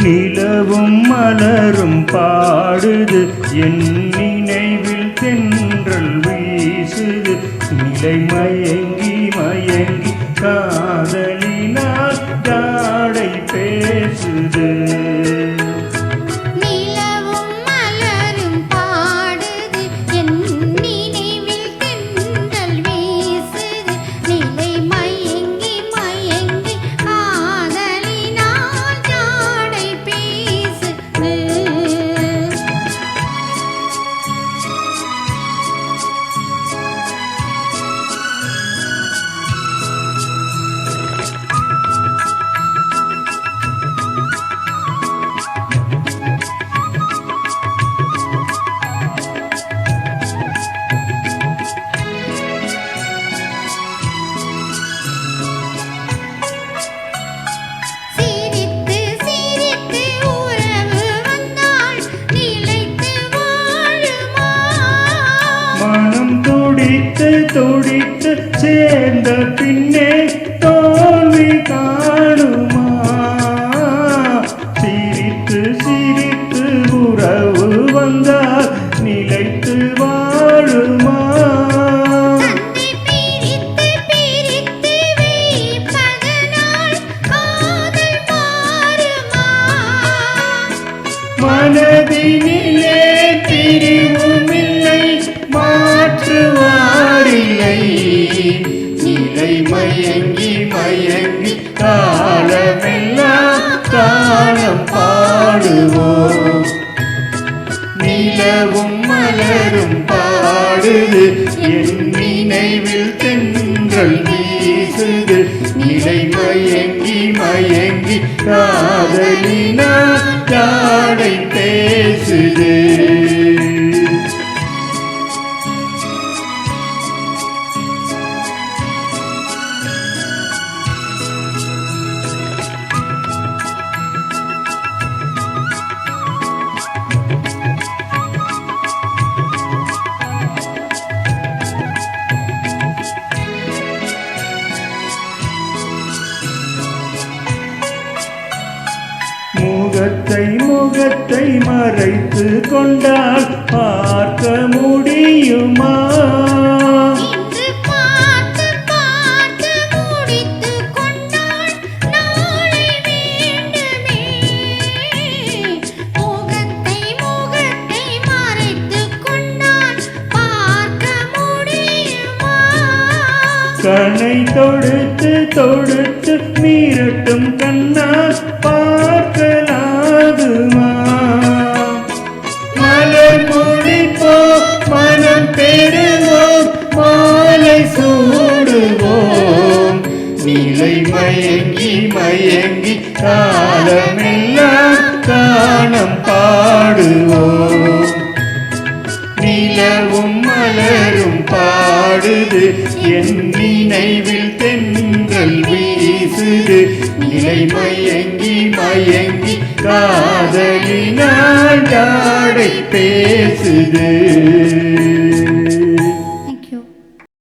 நிலவும் மலரும் பாடுது என் நினைவில் தென்றல் வீசுது நிலை மயங்கி மயங்கி காதலினால் ஜாடை பேசுது மனம் துடித்து துடித்து சேர்ந்த பின்னே தோல்வி காணுமா சிரித்து சிரித்து உறவு வந்தால் நிலைத்து வாழுமா மனதினிலே பிரிவுமில்லை மாற்றுவாரில்லை நிலை மயங்கி மயங்கி காலமெல்லாம் காலம் பாடுவோம் நிலவும் மலரும் பாடுது என் நினைவில் தென்றல் வீசுது நிலை மயங்கி மயங்கி காதலினால் ஜாடை பேசுது முகத்தை முகத்தை மறைத்து கொண்டால் பார்க்க முடியுமா கண்ணை தொடுத்து தொடுத்து மீறட்டும் கண்ணால் பார்க்கலாகுமா மலர் முடிப்போம் மனம் பெறுவோம் மாலை சூடுவோம் நிலை மயங்கி மயங்கி காலமெல்லாம் காணம் பாடுவோம் நிலவும் மலரும் பாடுது என் நினைவில் தென்றல் வீசுது நிலை மயங்கி மயங்கி காதலினால் ஜாடை பேசுது